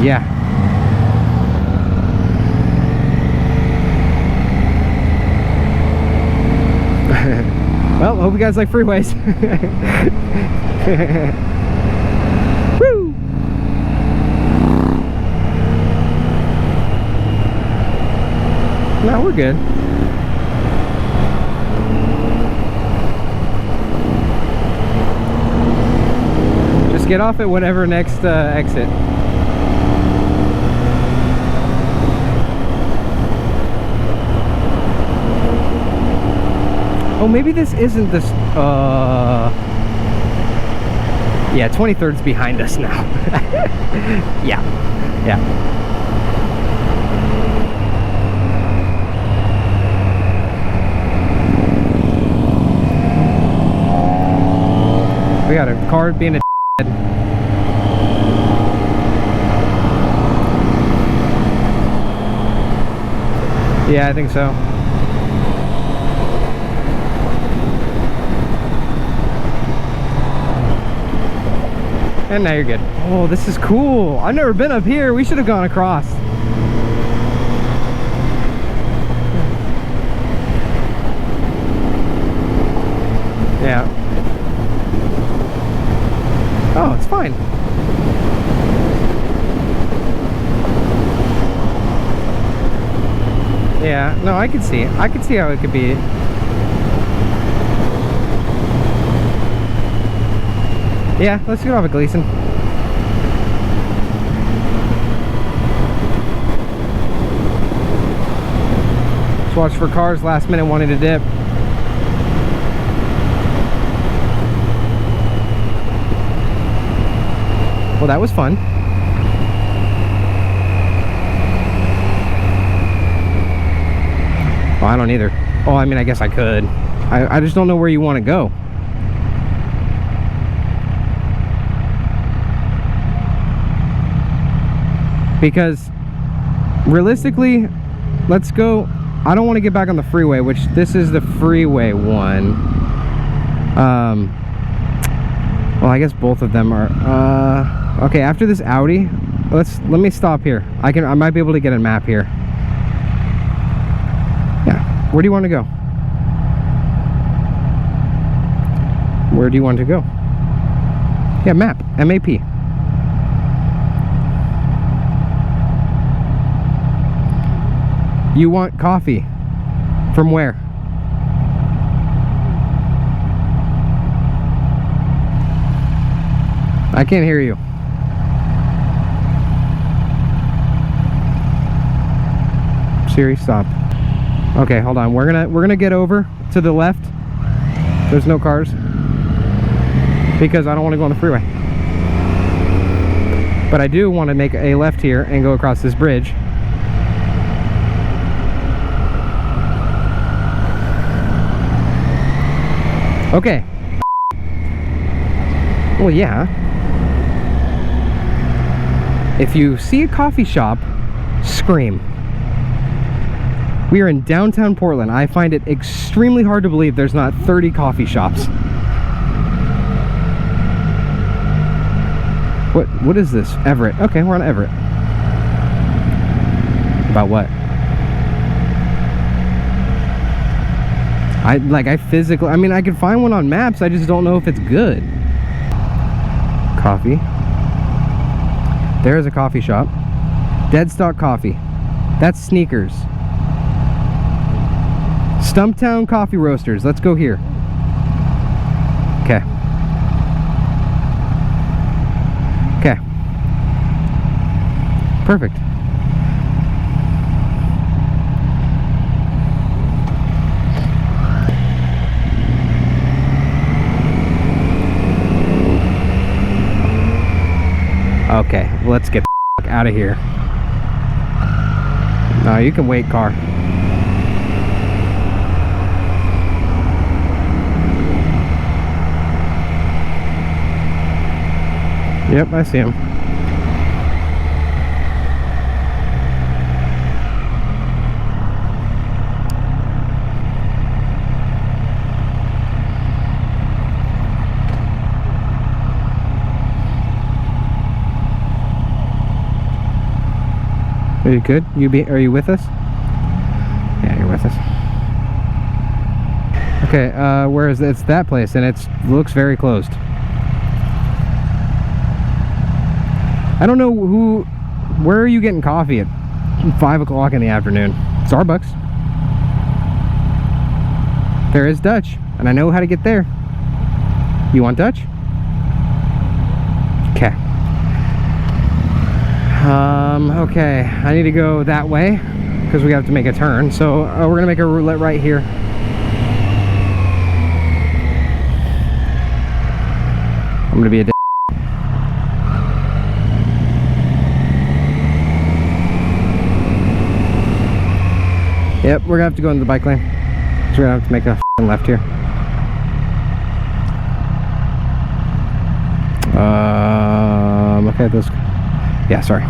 Yeah. Well, hope you guys like freeways. Woo! No, we're good. Just get off at whatever next exit. Oh, maybe this isn't this, yeah, 23rd's behind us now. Yeah, yeah. We got a car being a yeah, I think so. And now you're good. Oh, this is cool. I've never been up here. We should have gone across. Yeah. Oh, it's fine. Yeah, no, I can see it. I can see how it could be. Yeah, let's get off at Gleason. Just watch for cars last minute wanting to dip. Well, that was fun. Oh, I don't either. Oh, I mean, I guess I could. I just don't know where you want to go. Because realistically, let's go. I don't want to get back on the freeway, which this is the freeway one. Well, I guess both of them are. Okay, after this Audi, let me stop here. I might be able to get a map here. Yeah. Where do you want to go? Where do you want to go? Yeah, map. MAP. You want coffee? From where? I can't hear you. Siri, stop. Okay, hold on. We're gonna get over to the left. There's no cars because I don't want to go on the freeway. But I do want to make a left here and go across this bridge. Okay. Well, yeah. If you see a coffee shop, scream. We are in downtown Portland. I find it extremely hard to believe there's not 30 coffee shops. What is this? Everett. Okay, we're on Everett. About what? I mean, I can find one on maps, I just don't know if it's good. Coffee. There's a coffee shop. Dead Stock Coffee. That's Sneakers. Stumptown Coffee Roasters. Let's go here. Okay. Okay. Perfect. Okay, let's get the f out of here. No, you can wait, car. Yep, I see him. Are you good? Are you with us? Yeah, you're with us. Okay, where is it? It's that place, and it looks very closed. I don't know where are you getting coffee at 5 o'clock in the afternoon? Starbucks. There is Dutch, and I know how to get there. You want Dutch? Okay. Okay, I need to go that way because we have to make a turn. So we're gonna make a roulette right here. I'm gonna be a dick. Yep, we're gonna have to go into the bike lane. So we're gonna have to make a left here. Okay, those. Yeah, sorry.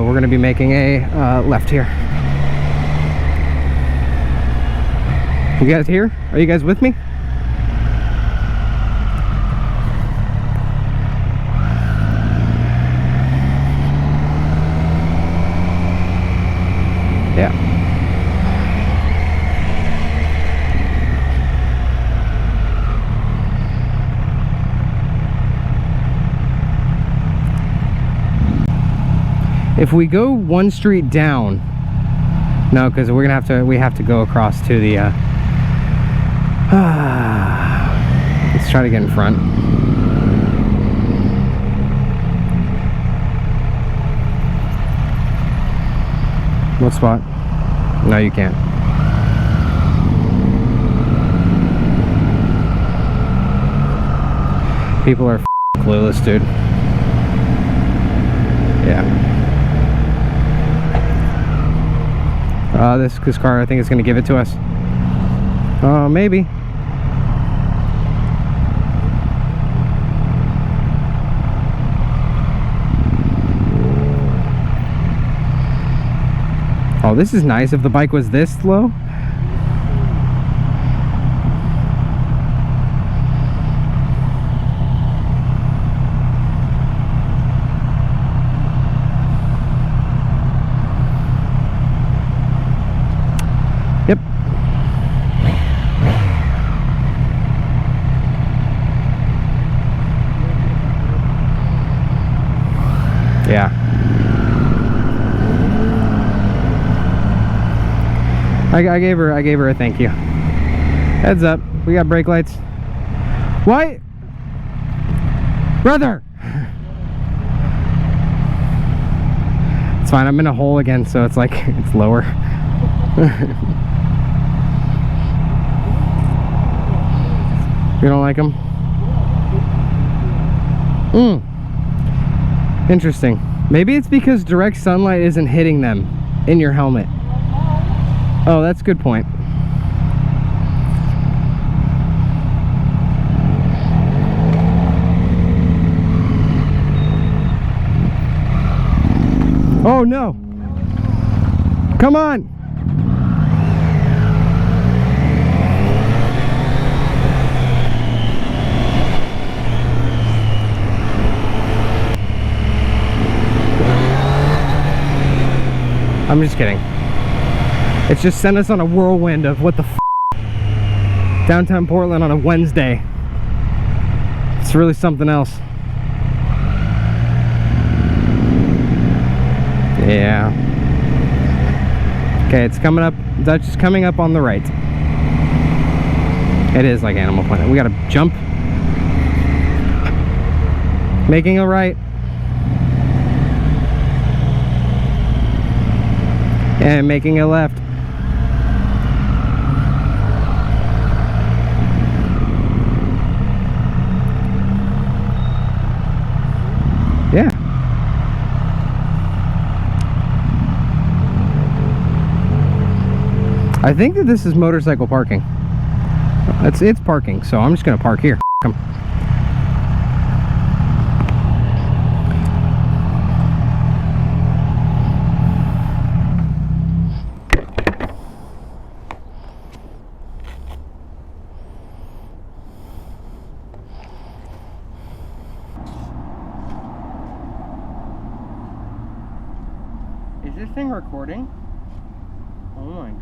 We're going to be making a left here. You guys here? Are you guys with me? Yeah. If we go one street down, no, because we have to go across to the let's try to get in front. What spot? No, you can't. People are clueless, dude. Yeah. This car, I think, is going to give it to us. Maybe. Oh, this is nice. If the bike was this low. Yep. Yeah. I gave her a thank you. Heads up, we got brake lights. What? Brother! It's fine, I'm in a hole again, so it's like, it's lower. You don't like them? Interesting. Maybe it's because direct sunlight isn't hitting them in your helmet. Oh, that's a good point. Oh no! Come on! I'm just kidding. It's just sent us on a whirlwind of what the f***. Downtown Portland on a Wednesday. It's really something else. Yeah. Okay, it's coming up. Dutch is coming up on the right. It is like Animal Planet. We gotta jump. Making a right. And making a left. Yeah. I think that this is motorcycle parking. It's parking, so I'm just gonna park here. Come. Is this thing recording? Oh my god.